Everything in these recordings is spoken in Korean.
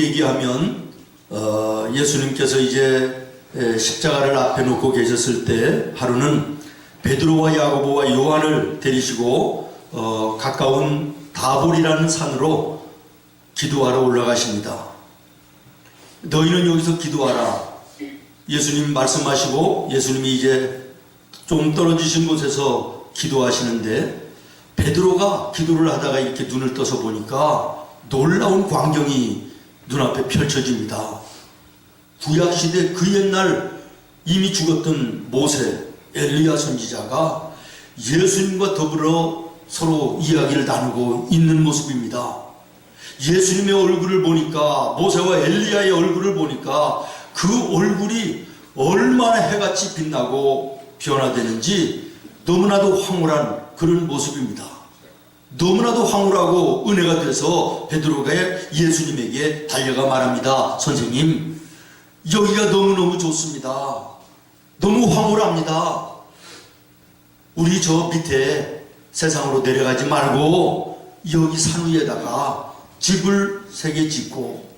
얘기하면 예수님께서 이제 십자가를 앞에 놓고 계셨을 때 하루는 베드로와 야고보와 요한을 데리시고 가까운 다볼이라는 산으로 기도하러 올라가십니다. 너희는 여기서 기도하라. 예수님 말씀하시고 예수님이 이제 좀 떨어지신 곳에서 기도하시는데 베드로가 기도를 하다가 이렇게 눈을 떠서 보니까 놀라운 광경이 눈앞에 펼쳐집니다. 구약시대 그 옛날 이미 죽었던 모세, 엘리야 선지자가 예수님과 더불어 서로 이야기를 나누고 있는 모습입니다. 예수님의 얼굴을 보니까, 모세와 엘리야의 얼굴을 보니까 그 얼굴이 얼마나 해같이 빛나고 변화되는지 너무나도 황홀한 그런 모습입니다. 너무나도 황홀하고 은혜가 돼서 베드로가 예수님에게 달려가 말합니다. 선생님, 여기가 너무너무 좋습니다. 너무 황홀합니다. 우리 저 밑에 세상으로 내려가지 말고 여기 산 위에다가 집을 3개 짓고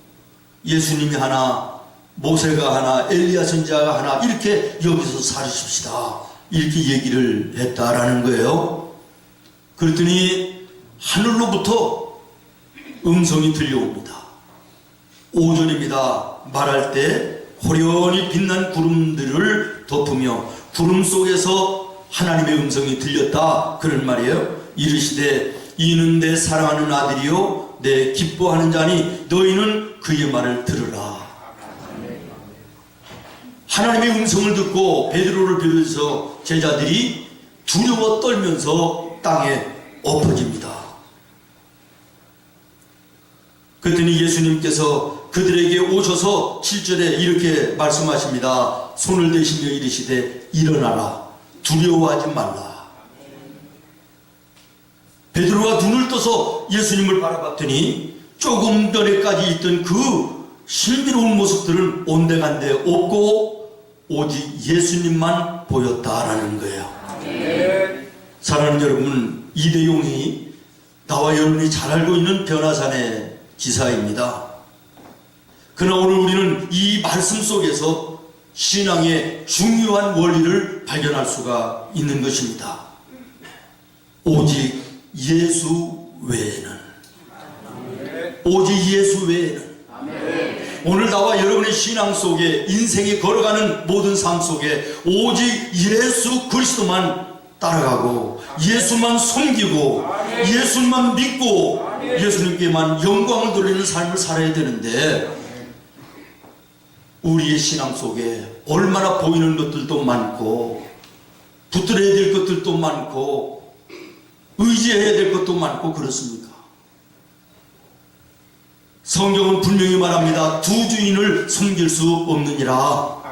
예수님이 하나, 모세가 하나, 엘리야 선지자가 하나 이렇게 여기서 살으십시다. 이렇게 얘기를 했다라는 거예요. 그랬더니 하늘로부터 음성이 들려옵니다. 오전입니다. 말할 때 호련히 빛난 구름들을 덮으며 구름 속에서 하나님의 음성이 들렸다. 그런 말이에요. 이르시되 이는 내 사랑하는 아들이요 내 기뻐하는 자니 너희는 그의 말을 들으라. 하나님의 음성을 듣고 베드로를 비롯해서 제자들이 두려워 떨면서 땅에 엎어집니다. 그랬더니 예수님께서 그들에게 오셔서 7절에 이렇게 말씀하십니다. 손을 대시며 이르시되 일어나라. 두려워하지 말라. 베드로가 눈을 떠서 예수님을 바라봤더니 조금 전에까지 있던 그 신비로운 모습들은 온데간데 없고 오직 예수님만 보였다라는 거예요. 사랑하는 여러분, 이대용이 나와 여러분이 잘 알고 있는 변화산의 기사입니다. 그러나 오늘 우리는 이 말씀 속에서 신앙의 중요한 원리를 발견할 수가 있는 것입니다. 오직 예수 외에는, 오직 예수 외에는, 오늘 나와 여러분의 신앙 속에, 인생에 걸어가는 모든 삶 속에 오직 예수 그리스도만 따라가고 예수만 섬기고 예수만 믿고 예수님께만 영광을 돌리는 삶을 살아야 되는데, 우리의 신앙 속에 얼마나 보이는 것들도 많고 붙들어야 될 것들도 많고 의지해야 될 것도 많고 그렇습니까? 성경은 분명히 말합니다. 두 주인을 섬길 수 없느니라.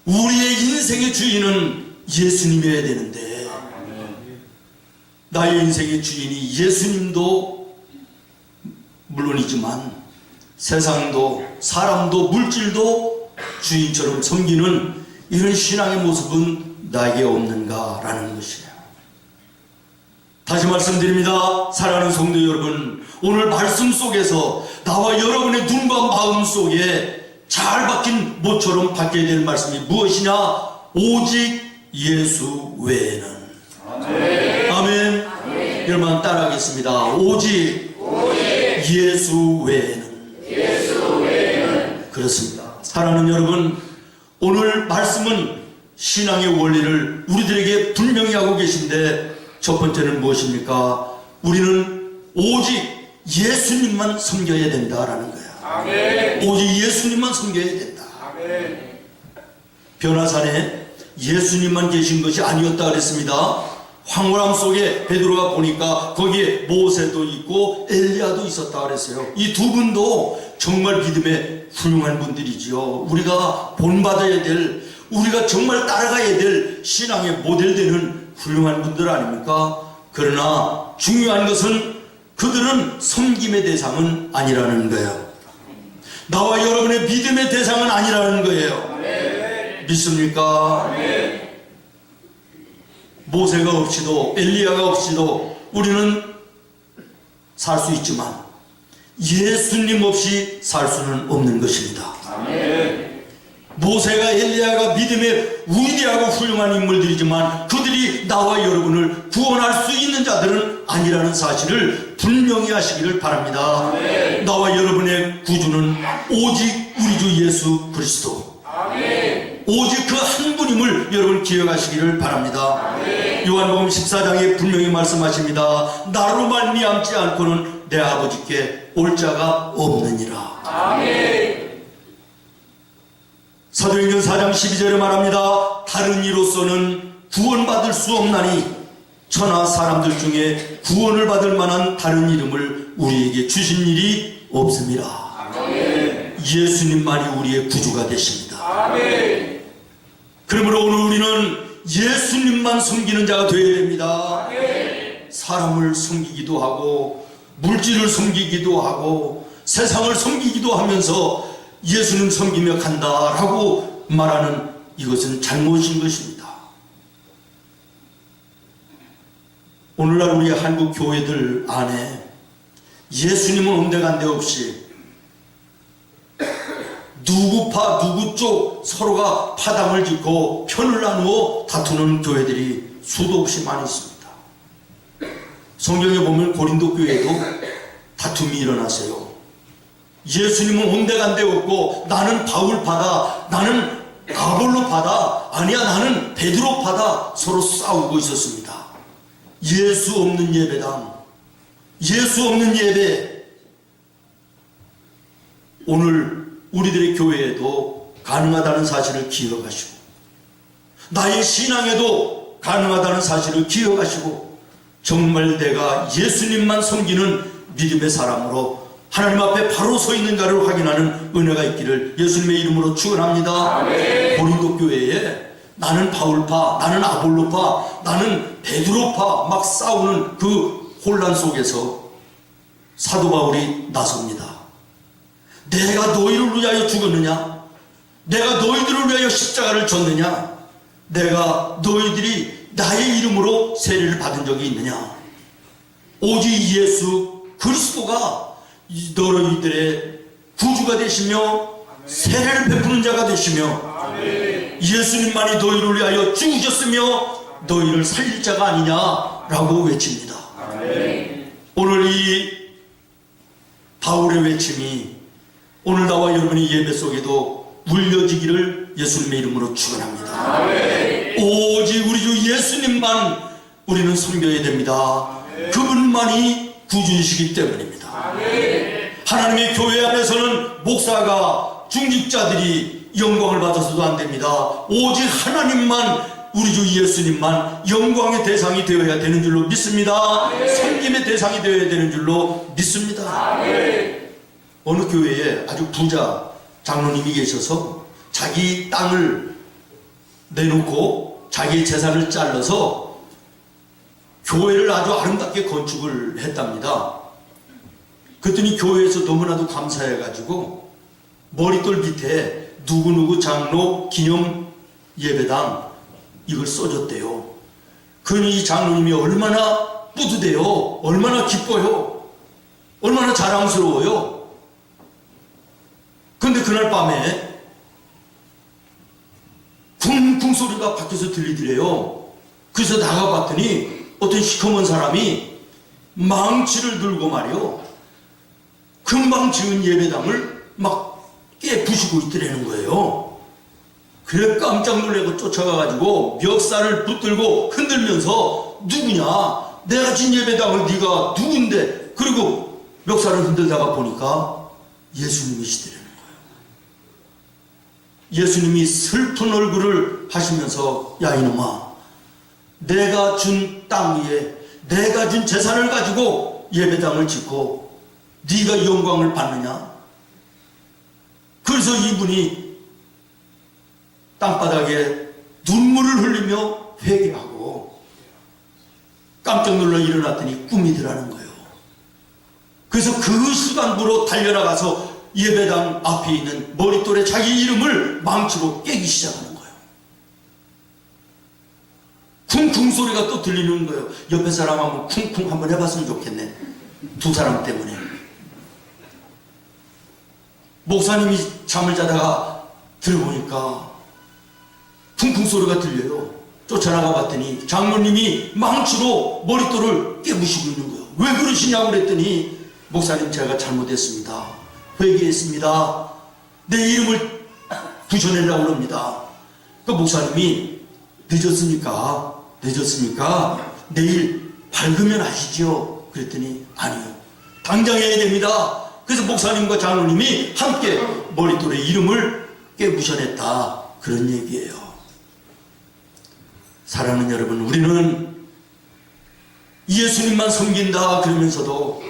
우리의 인생의 주인은 예수님이어야 되는데 나의 인생의 주인이 예수님도 물론이지만 세상도 사람도 물질도 주인처럼 섬기는 이런 신앙의 모습은 나에게 없는가라는 것이에요. 다시 말씀드립니다. 사랑하는 성도 여러분, 오늘 말씀 속에서 나와 여러분의 눈과 마음 속에 잘 박힌 못처럼 박혀야 될 말씀이 무엇이냐? 오직 예수 외에는. 아멘. 아멘. 아멘. 여러분 따라하겠습니다. 오직 예수 외에는. 그렇습니다. 사랑하는 여러분, 오늘 말씀은 신앙의 원리를 우리들에게 분명히 하고 계신데, 첫 번째는 무엇입니까? 우리는 오직 예수님만 섬겨야 된다라는 거야. 아멘. 오직 예수님만 섬겨야 된다. 아멘. 변화산에 예수님만 계신 것이 아니었다 그랬습니다. 황홀함 속에 베드로가 보니까 거기에 모세도 있고 엘리야도 있었다 그랬어요. 이 두 분도 정말 믿음의 훌륭한 분들이지요. 우리가 본받아야 될, 우리가 정말 따라가야 될 신앙의 모델되는 훌륭한 분들 아닙니까? 그러나 중요한 것은 그들은 섬김의 대상은 아니라는 거예요. 나와 여러분의 믿음의 대상은 아니라는 거예요. 네. 믿습니까? 네. 모세가 없이도 엘리야가 없이도 우리는 살 수 있지만 예수님 없이 살 수는 없는 것입니다. 아멘. 모세가 엘리야가 믿음의 위대하고 훌륭한 인물들이지만 그들이 나와 여러분을 구원할 수 있는 자들은 아니라는 사실을 분명히 하시기를 바랍니다. 아멘. 나와 여러분의 구주는 오직 우리 주 예수 그리스도, 아멘. 오직 그 한 분임을 여러분 기억하시기를 바랍니다. 아멘. 요한복음 14장에 분명히 말씀하십니다. 나로 말미암지 않고는 내 아버지께 올 자가 없느니라. 아멘. 사도행전 4장 12절에 말합니다. 다른 이로서는 구원받을 수 없나니 천하 사람들 중에 구원을 받을 만한 다른 이름을 우리에게 주신 일이 없습니다. 아멘. 예수님만이 우리의 구주가 되십니다. 아멘. 그러므로 오늘 우리는 예수님만 섬기는 자가 되어야 됩니다. 아멘. 사람을 섬기기도 하고 물질을 섬기기도 하고 세상을 섬기기도 하면서 예수님 섬기며 간다라고 말하는 이것은 잘못인 것입니다. 오늘날 우리 한국 교회들 안에 예수님은 온데간데 없이 누구 파 누구 쪽 서로가 파당을 짓고 편을 나누어 다투는 교회들이 수도 없이 많이 있습니다. 성경에 보면 고린도 교회도 다툼이 일어났어요. 예수님은 온데간데 없고 나는 바울파다, 나는 아볼로파다, 아니야 나는 베드로파다 서로 싸우고 있었습니다. 예수 없는 예배당, 예수 없는 예배, 오늘 우리들의 교회에도 가능하다는 사실을 기억하시고 나의 신앙에도 가능하다는 사실을 기억하시고 정말 내가 예수님만 섬기는 믿음의 사람으로 하나님 앞에 바로 서 있는 자를 확인하는 은혜가 있기를 예수님의 이름으로 축원합니다. 아멘. 고린도 교회에 나는 바울파, 나는 아볼로파, 나는 베드로파 막 싸우는 그 혼란 속에서 사도 바울이 나섭니다. 내가 너희를 위하여 죽었느냐? 내가 너희들을 위하여 십자가를 졌느냐? 내가 너희들이 나의 이름으로 세례를 받은 적이 있느냐? 오직 예수 그리스도가 너희들의 구주가 되시며 세례를 베푸는 자가 되시며 아멘. 예수님만이 너희를 위하여 죽으셨으며 너희를 살릴 자가 아니냐라고 외칩니다. 아멘. 오늘 이 바울의 외침이 오늘 나와 여러분의 예배 속에도 물려지기를 예수님의 이름으로 축원합니다. 아멘. 오직 우리 주 예수님만 우리는 섬겨야 됩니다. 그분만이 구주이시기 때문입니다. 아멘. 하나님의 교회 안에서는 목사가 중직자들이 영광을 받아서도 안 됩니다. 오직 하나님만, 우리 주 예수님만 영광의 대상이 되어야 되는 줄로 믿습니다. 섬김의 대상이 되어야 되는 줄로 믿습니다. 아멘. 어느 교회에 아주 부자 장로님이 계셔서 자기 땅을 내놓고 자기 재산을 잘라서 교회를 아주 아름답게 건축을 했답니다. 그랬더니 교회에서 너무나도 감사해가지고 머릿돌 밑에 누구누구 장로 기념 예배당 이걸 써줬대요. 그러니 이 장로님이 얼마나 뿌듯해요. 얼마나 기뻐요. 얼마나 자랑스러워요. 그런데 그날 밤에 쿵쿵 소리가 밖에서 들리더래요. 그래서 나가봤더니 어떤 시커먼 사람이 망치를 들고 말이요, 금방 지은 예배당을 막 깨부시고 있더라는 거예요. 그래 깜짝 놀라고 쫓아가가지고 멱살을 붙들고 흔들면서 누구냐, 내가 진 예배당을 네가 누군데, 그리고 멱살을 흔들다가 보니까 예수님이시더라는 거예요. 예수님이 슬픈 얼굴을 하시면서 야 이놈아, 내가 준 땅 위에 내가 준 재산을 가지고 예배당을 짓고 네가 영광을 받느냐? 그래서 이분이 땅바닥에 눈물을 흘리며 회개하고 깜짝 놀라 일어났더니 꿈이더라는 거예요. 그래서 그 시간부로 달려나가서 예배당 앞에 있는 머릿돌에 자기 이름을 망치로 깨기 시작하는 거예요. 쿵쿵 소리가 또 들리는 거예요. 옆에 사람 한번 쿵쿵 한번 해봤으면 좋겠네. 두 사람 때문에. 목사님이 잠을 자다가 들어보니까 쿵쿵 소리가 들려요. 쫓아나가 봤더니 장로님이 망치로 머릿돌을 깨부시고 있는 거예요. 왜 그러시냐고 그랬더니 목사님 제가 잘못했습니다. 회개했습니다. 내 이름을 부셔내려고 합니다. 그 목사님이 늦었습니까? 내일 밝으면 아시죠? 그랬더니 아니요. 당장 해야 됩니다. 그래서 목사님과 장로님이 함께 머릿돌에 이름을 깨부셔냈다. 그런 얘기예요. 사랑하는 여러분, 우리는 예수님만 섬긴다 그러면서도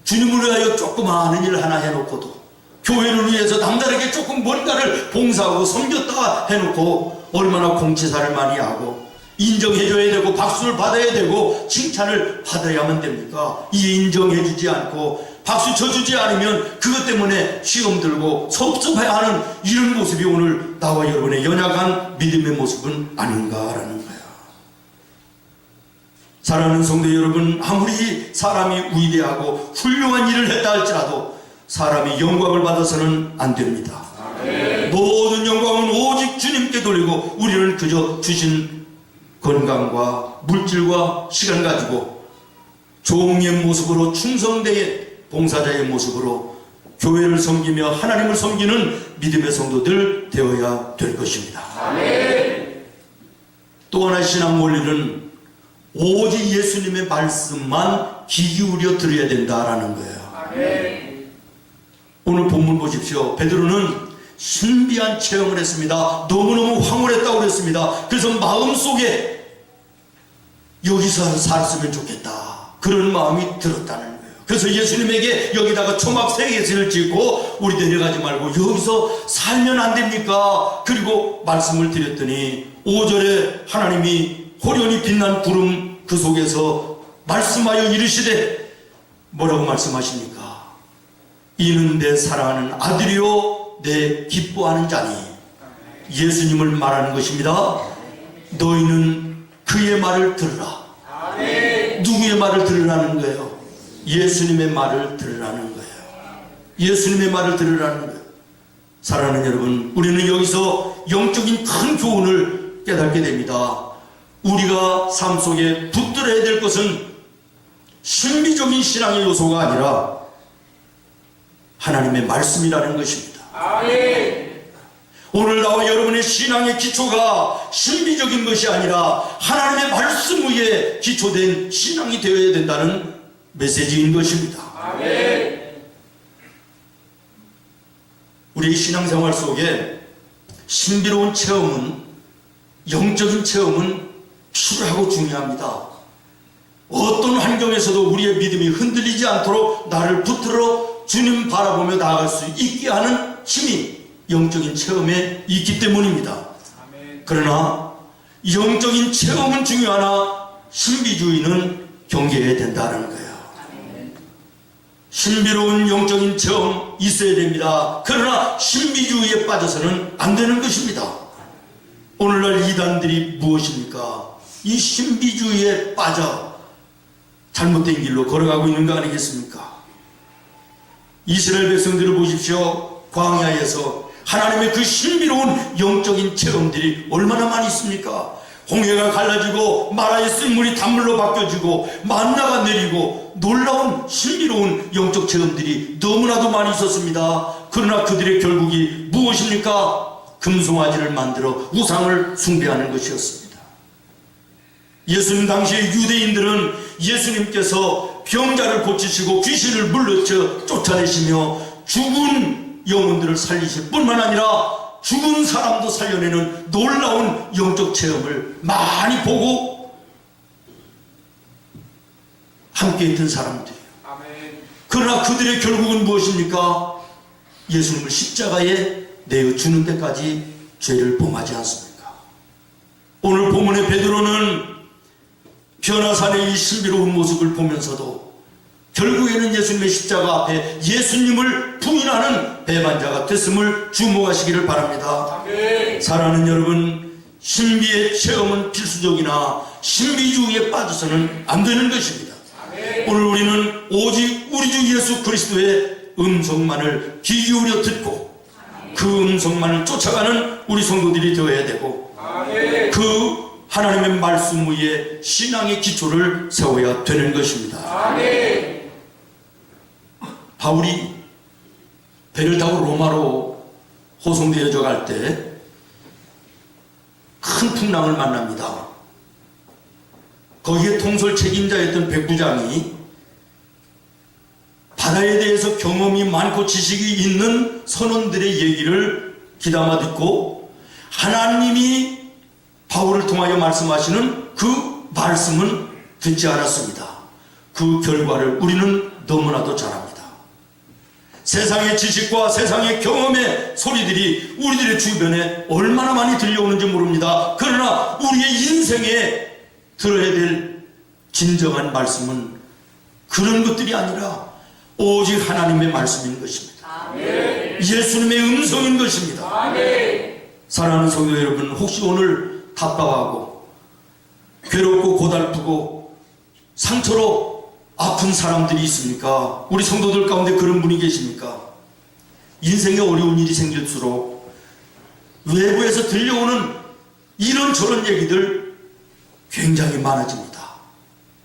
주님을 위하여 조그마한 일 하나 해놓고도 교회를 위해서 남다르게 조금 뭔가를 봉사하고 섬겼다 해놓고 얼마나 공치사를 많이 하고 인정해줘야 되고 박수를 받아야 되고 칭찬을 받아야만 됩니까? 이 인정해주지 않고 박수 쳐주지 않으면 그것 때문에 시험 들고 섭섭해하는 이런 모습이 오늘 나와 여러분의 연약한 믿음의 모습은 아닌가라는 거예요. 사랑하는 성도 여러분, 아무리 사람이 위대하고 훌륭한 일을 했다 할지라도 사람이 영광을 받아서는 안 됩니다. 모든 영광은 오직 주님께 돌리고 우리는 그저 주신 건강과 물질과 시간 가지고 종의 모습으로 충성되게 봉사자의 모습으로 교회를 섬기며 하나님을 섬기는 믿음의 성도들 되어야 될 것입니다. 또 하나의 신앙 원리는 오직 예수님의 말씀만 귀 기울여 들어야 된다라는 거예요. 오늘 본문 보십시오. 베드로는 신비한 체험을 했습니다. 너무너무 황홀했다고 그랬습니다. 그래서 마음속에 여기서 살았으면 좋겠다, 그런 마음이 들었다는 거예요. 그래서 예수님에게 여기다가 초막 3개를 짓고 우리 내려가지 말고 여기서 살면 안 됩니까? 그리고 말씀을 드렸더니 5절에 하나님이 호련히 빛난 구름 그 속에서 말씀하여 이르시되, 뭐라고 말씀하십니까? 이는 내 사랑하는 아들이요 내 기뻐하는 자니. 예수님을 말하는 것입니다. 너희는 그의 말을 들으라. 누구의 말을 들으라는 거예요? 예수님의 말을 들으라는 거예요. 예수님의 말을 들으라는 거예요. 사랑하는 여러분, 우리는 여기서 영적인 큰 교훈을 깨닫게 됩니다. 우리가 삶 속에 붙들어야 될 것은 신비적인 신앙의 요소가 아니라 하나님의 말씀이라는 것입니다. 오늘 나와 여러분의 신앙의 기초가 신비적인 것이 아니라 하나님의 말씀 위에 기초된 신앙이 되어야 된다는 메시지인 것입니다. 우리의 신앙생활 속에 신비로운 체험은, 영적인 체험은 필요하고 중요합니다. 어떤 환경에서도 우리의 믿음이 흔들리지 않도록 나를 붙들어 주님 바라보며 나아갈 수 있게 하는 힘이 영적인 체험에 있기 때문입니다. 그러나 영적인 체험은 중요하나 신비주의는 경계해야 된다는 거예요. 신비로운 영적인 체험 있어야 됩니다. 그러나 신비주의에 빠져서는 안 되는 것입니다. 오늘날 이단들이 무엇입니까? 이 신비주의에 빠져 잘못된 길로 걸어가고 있는 거 아니겠습니까? 이스라엘 백성들을 보십시오. 광야에서 하나님의 그 신비로운 영적인 체험들이 얼마나 많이 있습니까? 홍해가 갈라지고 마라의 쓴물이 단물로 바뀌어지고 만나가 내리고 놀라운 신비로운 영적 체험들이 너무나도 많이 있었습니다. 그러나 그들의 결국이 무엇입니까? 금송아지를 만들어 우상을 숭배하는 것이었습니다. 예수님 당시의 유대인들은 예수님께서 병자를 고치시고 귀신을 물리쳐 쫓아내시며 죽은 영혼들을 살리실 뿐만 아니라 죽은 사람도 살려내는 놀라운 영적 체험을 많이 보고 함께 있던 사람들이에요. 그러나 그들의 결국은 무엇입니까? 예수님을 십자가에 내어 주는 데까지 죄를 범하지 않습니까? 오늘 본문의 베드로는 변화산의 이 신비로운 모습을 보면서도 결국에는 예수님의 십자가 앞에 예수님을 부인하는 배반자가 됐음을 주목하시기를 바랍니다. 사랑하는 여러분, 신비의 체험은 필수적이나 신비주의에 빠져서는 안 되는 것입니다. 오늘 우리는 오직 우리 주 예수 그리스도의 음성만을 귀 기울여 듣고 그 음성만을 쫓아가는 우리 성도들이 되어야 되고 그 하나님의 말씀 위에 신앙의 기초를 세워야 되는 것입니다. 바울이 배를 타고 로마로 호송되어져 갈 때 큰 풍랑을 만납니다. 거기에 통솔 책임자였던 백부장이 바다에 대해서 경험이 많고 지식이 있는 선원들의 얘기를 귀담아 듣고 하나님이 바울을 통하여 말씀하시는 그 말씀은 듣지 않았습니다. 그 결과를 우리는 너무나도 잘 압니다. 세상의 지식과 세상의 경험의 소리들이 우리들의 주변에 얼마나 많이 들려오는지 모릅니다. 그러나 우리의 인생에 들어야 될 진정한 말씀은 그런 것들이 아니라 오직 하나님의 말씀인 것입니다. 예수님의 음성인 것입니다. 사랑하는 성도 여러분, 혹시 오늘 답답하고 괴롭고 고달프고 상처로 아픈 사람들이 있습니까? 우리 성도들 가운데 그런 분이 계십니까? 인생에 어려운 일이 생길수록 외부에서 들려오는 이런저런 얘기들 굉장히 많아집니다.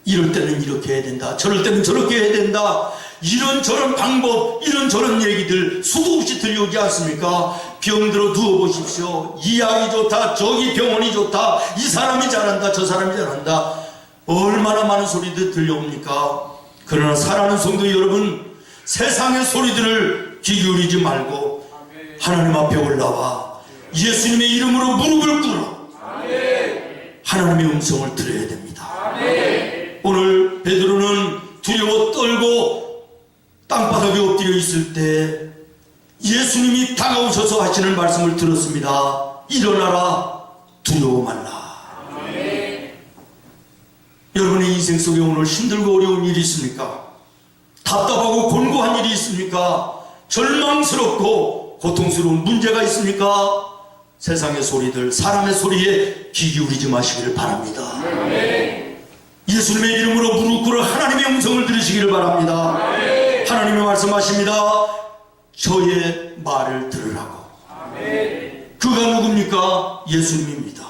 이럴 때는 이렇게 해야 된다, 저럴 때는 저렇게 해야 된다, 이런저런 방법, 이런저런 얘기들 수도 없이 들려오지 않습니까? 병들어 누워보십시오. 이 약이 좋다, 저기 병원이 좋다, 이 사람이 잘한다, 저 사람이 잘한다, 얼마나 많은 소리들 들려옵니까? 그러나 사랑하는 성도 여러분, 세상의 소리들을 귀 기울이지 말고 하나님 앞에 올라와 예수님의 이름으로 무릎을 꿇어 하나님의 음성을 들어야 됩니다. 오늘 베드로는 두려워 떨고 땅바닥에 엎드려 있을 때 예수님이 다가오셔서 하시는 말씀을 들었습니다. 일어나라, 두려워 말라. 여러분의 인생 속에 오늘 힘들고 어려운 일이 있습니까? 답답하고 곤고한 일이 있습니까? 절망스럽고 고통스러운 문제가 있습니까? 세상의 소리들, 사람의 소리에 귀 기울이지 마시기를 바랍니다. 예수님의 이름으로 무릎 꿇어 하나님의 음성을 들으시기를 바랍니다. 하나님이 말씀하십니다. 저의 말을 들으라고. 그가 누굽니까? 예수님입니다.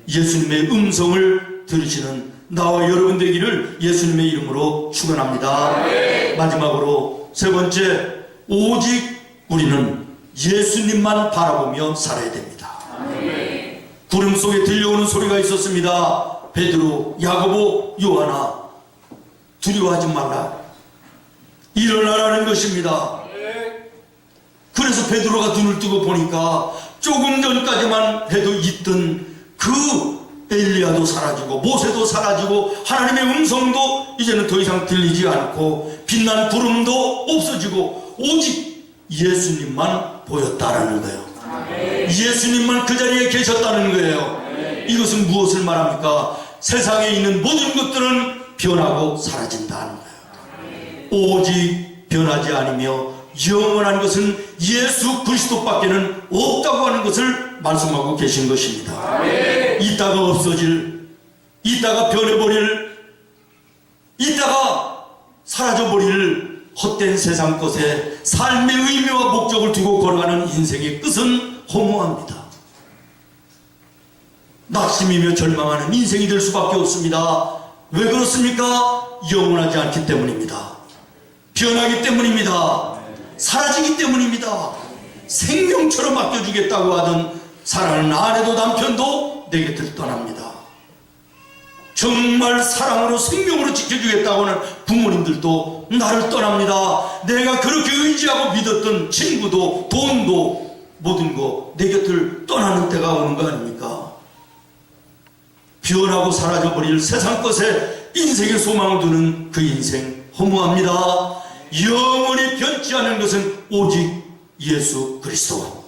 예수님의 음성을 들으시는 나와 여러분 되기를 예수님의 이름으로 축원합니다. 마지막으로 세 번째, 오직 우리는 예수님만 바라보며 살아야 됩니다. 구름 속에 들려오는 소리가 있었습니다. 베드로, 야고보, 요하나, 두려워하지 말라, 일어나라는 것입니다. 그래서 베드로가 눈을 뜨고 보니까 조금 전까지만 해도 있던 그 엘리야도 사라지고 모세도 사라지고 하나님의 음성도 이제는 더 이상 들리지 않고 빛난 구름도 없어지고 오직 예수님만 보였다라는 거예요. 예수님만 그 자리에 계셨다는 거예요. 이것은 무엇을 말합니까? 세상에 있는 모든 것들은 변하고 사라진다는 거예요. 오직 변하지 않으며 영원한 것은 예수 그리스도밖에는 없다고 하는 것을 말씀하고 계신 것입니다. 이따가 없어질, 이따가 변해버릴, 이따가 사라져버릴 헛된 세상 것에 삶의 의미와 목적을 두고 걸어가는 인생의 끝은 허무합니다. 낙심이며 절망하는 인생이 될 수밖에 없습니다. 왜 그렇습니까? 영원하지 않기 때문입니다. 변하기 때문입니다. 사라지기 때문입니다. 생명처럼 아껴주겠다고 하던 사랑하는 아내도 남편도 내 곁을 떠납니다. 정말 사랑으로 생명으로 지켜주겠다고 하는 부모님들도 나를 떠납니다. 내가 그렇게 의지하고 믿었던 친구도 돈도 모든 거 내 곁을 떠나는 때가 오는 거 아닙니까? 변하고 사라져버릴 세상 것에 인생의 소망을 두는 그 인생 허무합니다. 영원히 변치 않은 것은 오직 예수 그리스도,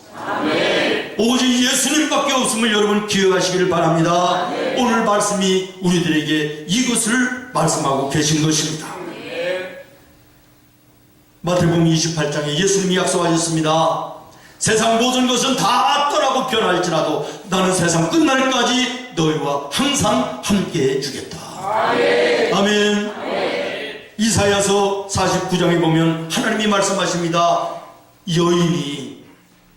오직 예수님밖에 없음을 여러분 기억하시기를 바랍니다. 오늘 말씀이 우리들에게 이것을 말씀하고 계신 것입니다. 마태복음 28장에 예수님이 약속하셨습니다. 세상 모든 것은 다 떠나고 변할지라도 나는 세상 끝날까지 너희와 항상 함께해 주겠다. 아멘. 이사야서 49장에 보면 하나님이 말씀하십니다. 여인이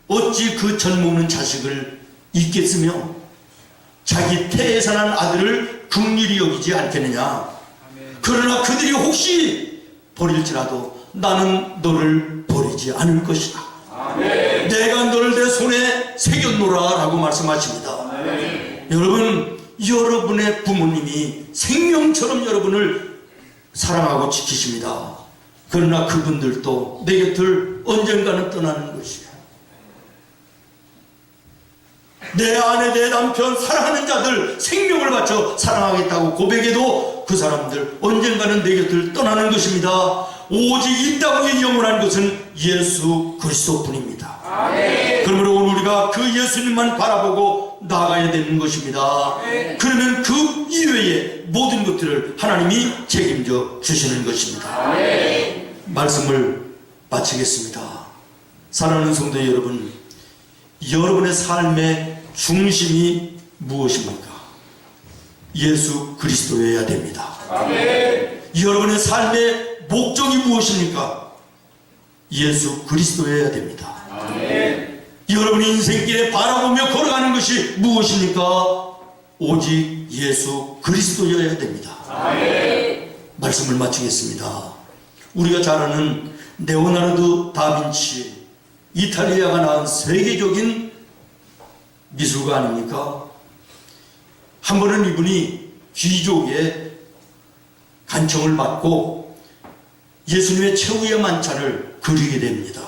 어찌 그 젖 먹는 자식을 잊겠으며 자기 태에서 난 아들을 긍휼히 여기지 않겠느냐. 그러나 그들이 혹시 버릴지라도 나는 너를 버리지 않을 것이다. 내가 너를 내 손에 새겼노라 라고 말씀하십니다. 여러분, 여러분의 부모님이 생명처럼 여러분을 사랑하고 지키십니다. 그러나 그분들도 내 곁을 언젠가는 떠나는 것이에요. 내 아내, 내 남편, 사랑하는 자들 생명을 바쳐 사랑하겠다고 고백해도 그 사람들 언젠가는 내 곁을 떠나는 것입니다. 오직 이 땅에 영원한 것은 예수 그리스도뿐입니다. 그러므로 오늘 우리가 그 예수님만 바라보고 나아가야 되는 것입니다. 그러면 그 이외의 모든 것들을 하나님이 책임져 주시는 것입니다. 말씀을 마치겠습니다. 사랑하는 성도 여러분, 여러분의 삶의 중심이 무엇입니까? 예수 그리스도여야 됩니다. 여러분의 삶의 목적이 무엇입니까? 예수 그리스도여야 됩니다. 여러분의 인생길에 바라보며 걸어가는 것이 무엇입니까? 오직 예수 그리스도여야 됩니다. 말씀을 마치겠습니다. 우리가 잘 아는 레오나르도 다빈치, 이탈리아가 낳은 세계적인 미술가 아닙니까? 한 번은 이분이 귀족의 간청을 받고 예수님의 최후의 만찬을 그리게 됩니다.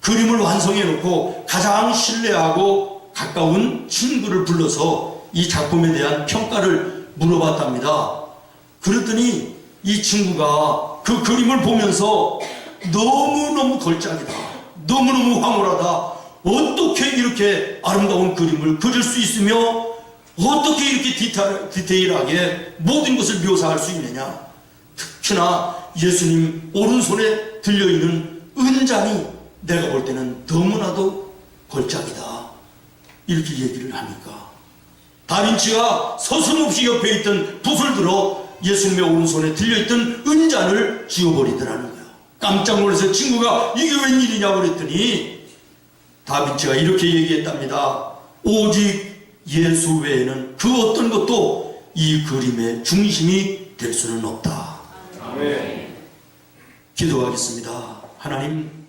그림을 완성해 놓고 가장 신뢰하고 가까운 친구를 불러서 이 작품에 대한 평가를 물어봤답니다. 그랬더니 이 친구가 그 그림을 보면서 너무너무 걸작이다, 너무너무 황홀하다, 어떻게 이렇게 아름다운 그림을 그릴 수 있으며 어떻게 이렇게 디테일하게 모든 것을 묘사할 수 있느냐, 특히나 예수님 오른손에 들려있는 은장이 내가 볼 때는 너무나도 걸작이다, 이렇게 얘기를 하니까 다빈치가 서슴없이 옆에 있던 붓을 들어 예수님의 오른손에 들려있던 은잔을 지워버리더라는 거예요. 깜짝 놀라서 친구가 이게 웬일이냐고 그랬더니 다빈치가 이렇게 얘기했답니다. 오직 예수 외에는 그 어떤 것도 이 그림의 중심이 될 수는 없다. 기도하겠습니다. 하나님,